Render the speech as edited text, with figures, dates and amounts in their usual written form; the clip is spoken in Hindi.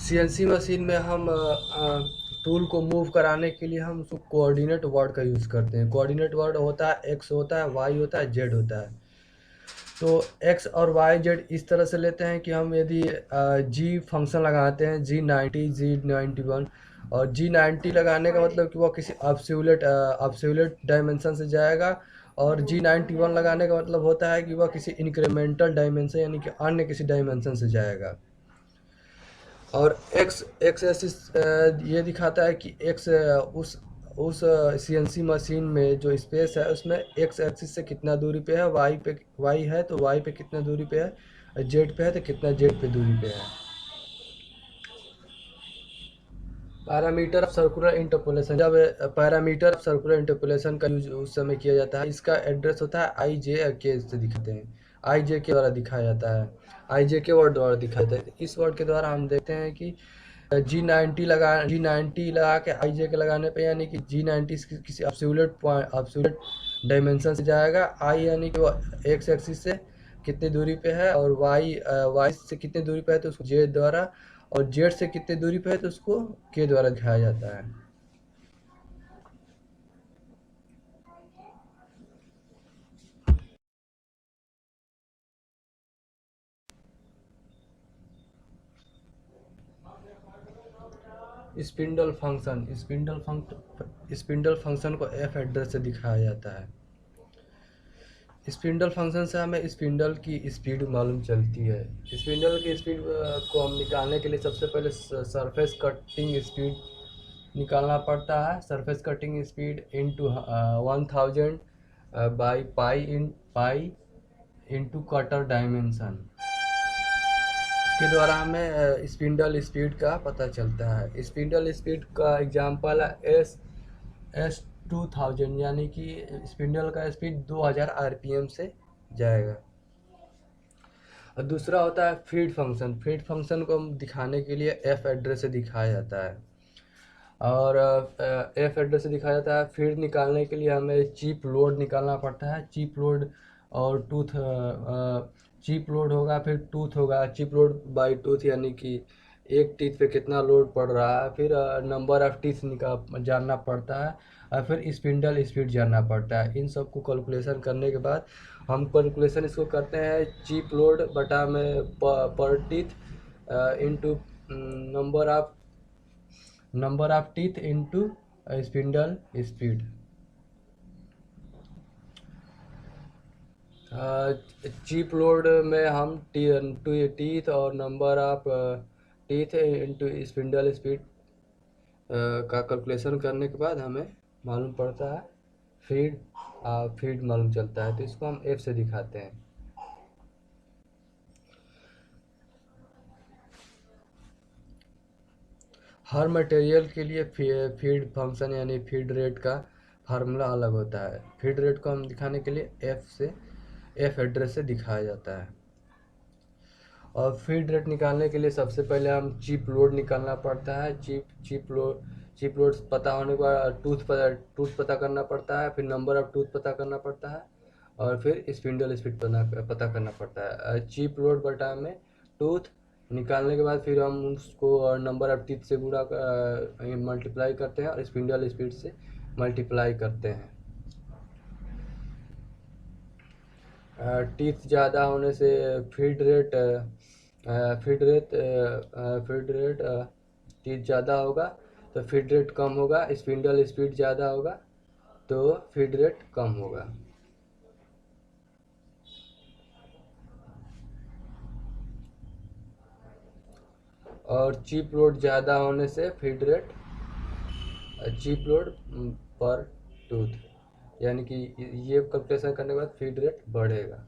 सीएनसी मशीन में हम टूल को मूव कराने के लिए हम उसको कोऑर्डिनेट वर्ड का यूज़ करते हैं। कोऑर्डिनेट वर्ड होता है एक्स होता है, वाई होता है, जेड होता है। तो एक्स और वाई जेड इस तरह से लेते हैं कि हम यदि जी फंक्शन लगाते हैं G90 G91, और G90 लगाने का मतलब कि वह किसी अब्सोल्यूट डायमेंशन से जाएगा, और G91 लगाने का मतलब होता है कि वह किसी इंक्रीमेंटल डायमेंशन यानी कि अन्य किसी डायमेंशन से जाएगा। और एक्स एक्स एक्सिस ये दिखाता है कि एक्स उस सीएनसी मशीन में जो स्पेस है उसमें एक्स एक्सिस से कितना दूरी पे है, वाई है तो वाई पे कितना दूरी पे है, जेड पे है तो कितना जेड पे दूरी पे है। पैरामीटर ऑफ सर्कुलर इंटरपोलेशन, जब पैरामीटर ऑफ सर्कुलर इंटरपोलेशन का यूज उस समय किया जाता है, इसका एड्रेस होता है आई जे के से दिखाते हैं, आई जे के द्वारा दिखाया जाता है, आई जे के वर्ड द्वारा दिखाया जाता है। इस वर्ड के द्वारा हम देखते हैं कि G90 लगा के आई जे के लगाने पे यानी कि G90 किसी अब्सोल्यूट डायमेंशन से जाएगा। आई यानी कि वो एक्स एक्सिस से कितनी दूरी पे है, और वाई से कितनी दूरी पे है तो उसको जेड द्वारा, और जेड से कितनी दूरी पे है तो उसको के द्वारा दिखाया जाता है। स्पिंडल फंक्शन को एफ एड्रेस से दिखाया जाता है। स्पिंडल फंक्शन से हमें स्पिंडल की स्पीड मालूम चलती है। स्पिंडल की स्पीड को हम निकालने के लिए सबसे पहले सरफेस कटिंग स्पीड निकालना पड़ता है। Surface cutting speed into 1000 by pi into cutter dimension, इसके द्वारा हमें स्पिंडल स्पीड का पता चलता है। स्पिंडल स्पीड का एग्जांपल है एस 2000, यानी कि स्पिंडल का स्पीड 2000 आरपीएम से जाएगा। और दूसरा होता है फीड फंक्शन। फीड फंक्शन को हम दिखाने के लिए एफ एड्रेस से दिखाया जाता है, और एफ एड्रेस से दिखाया जाता है। फीड निकालने के लिए हमें चीप लोड निकालना पड़ता है। चीप लोड और चीप लोड होगा, फिर टूथ होगा। चीप लोड बाई टूथ यानी कि एक टीथ पे कितना लोड पड़ रहा है, फिर नंबर ऑफ टीथ जानना पड़ता है, और फिर स्पिंडल स्पीड जानना पड़ता है। इन सब को कैलकुलेशन करने के बाद हम कैलकुलेशन इसको करते हैं चीप लोड बटा में पर teeth into number of teeth into spindle speed. Chip load में हम टीथ और number of teeth into spindle speed का कैलकुलेशन करने के बाद हमें मालूम पड़ता है फीड मालूम चलता है, तो इसको हम एफ से दिखाते हैं। हर मटेरियल के लिए फीड फंक्शन यानी फीड रेट का फार्मूला अलग होता है। फीड रेट को हम दिखाने के लिए एफ एड्रेस से दिखाया जाता है। और फीड रेट निकालने के लिए सबसे पहले हम चीप लोड निकालना पड़ता है। चीप लोड पता होने के बाद टूथ पता करना पड़ता है, फिर नंबर ऑफ टूथ पता करना पड़ता है, और फिर स्पिंडल स्पीड पता करना पड़ता है। चीप लोड बटा में टूथ निकालने के बाद फिर हम उसको नंबर ऑफ टीथ से गुणा मल्टीप्लाई करते हैं, और स्पिंडल स्पीड से मल्टीप्लाई करते हैं। टीथ ज़्यादा होने से फीड रेट टीथ ज़्यादा होगा तो फीड रेट कम होगा। स्पिंडल स्पीड ज़्यादा होगा तो फीड रेट कम होगा। और चीप लोड ज़्यादा होने से चीप लोड पर टूथ यानी कि ये कैलकुलेशन करने के बाद फीड रेट बढ़ेगा।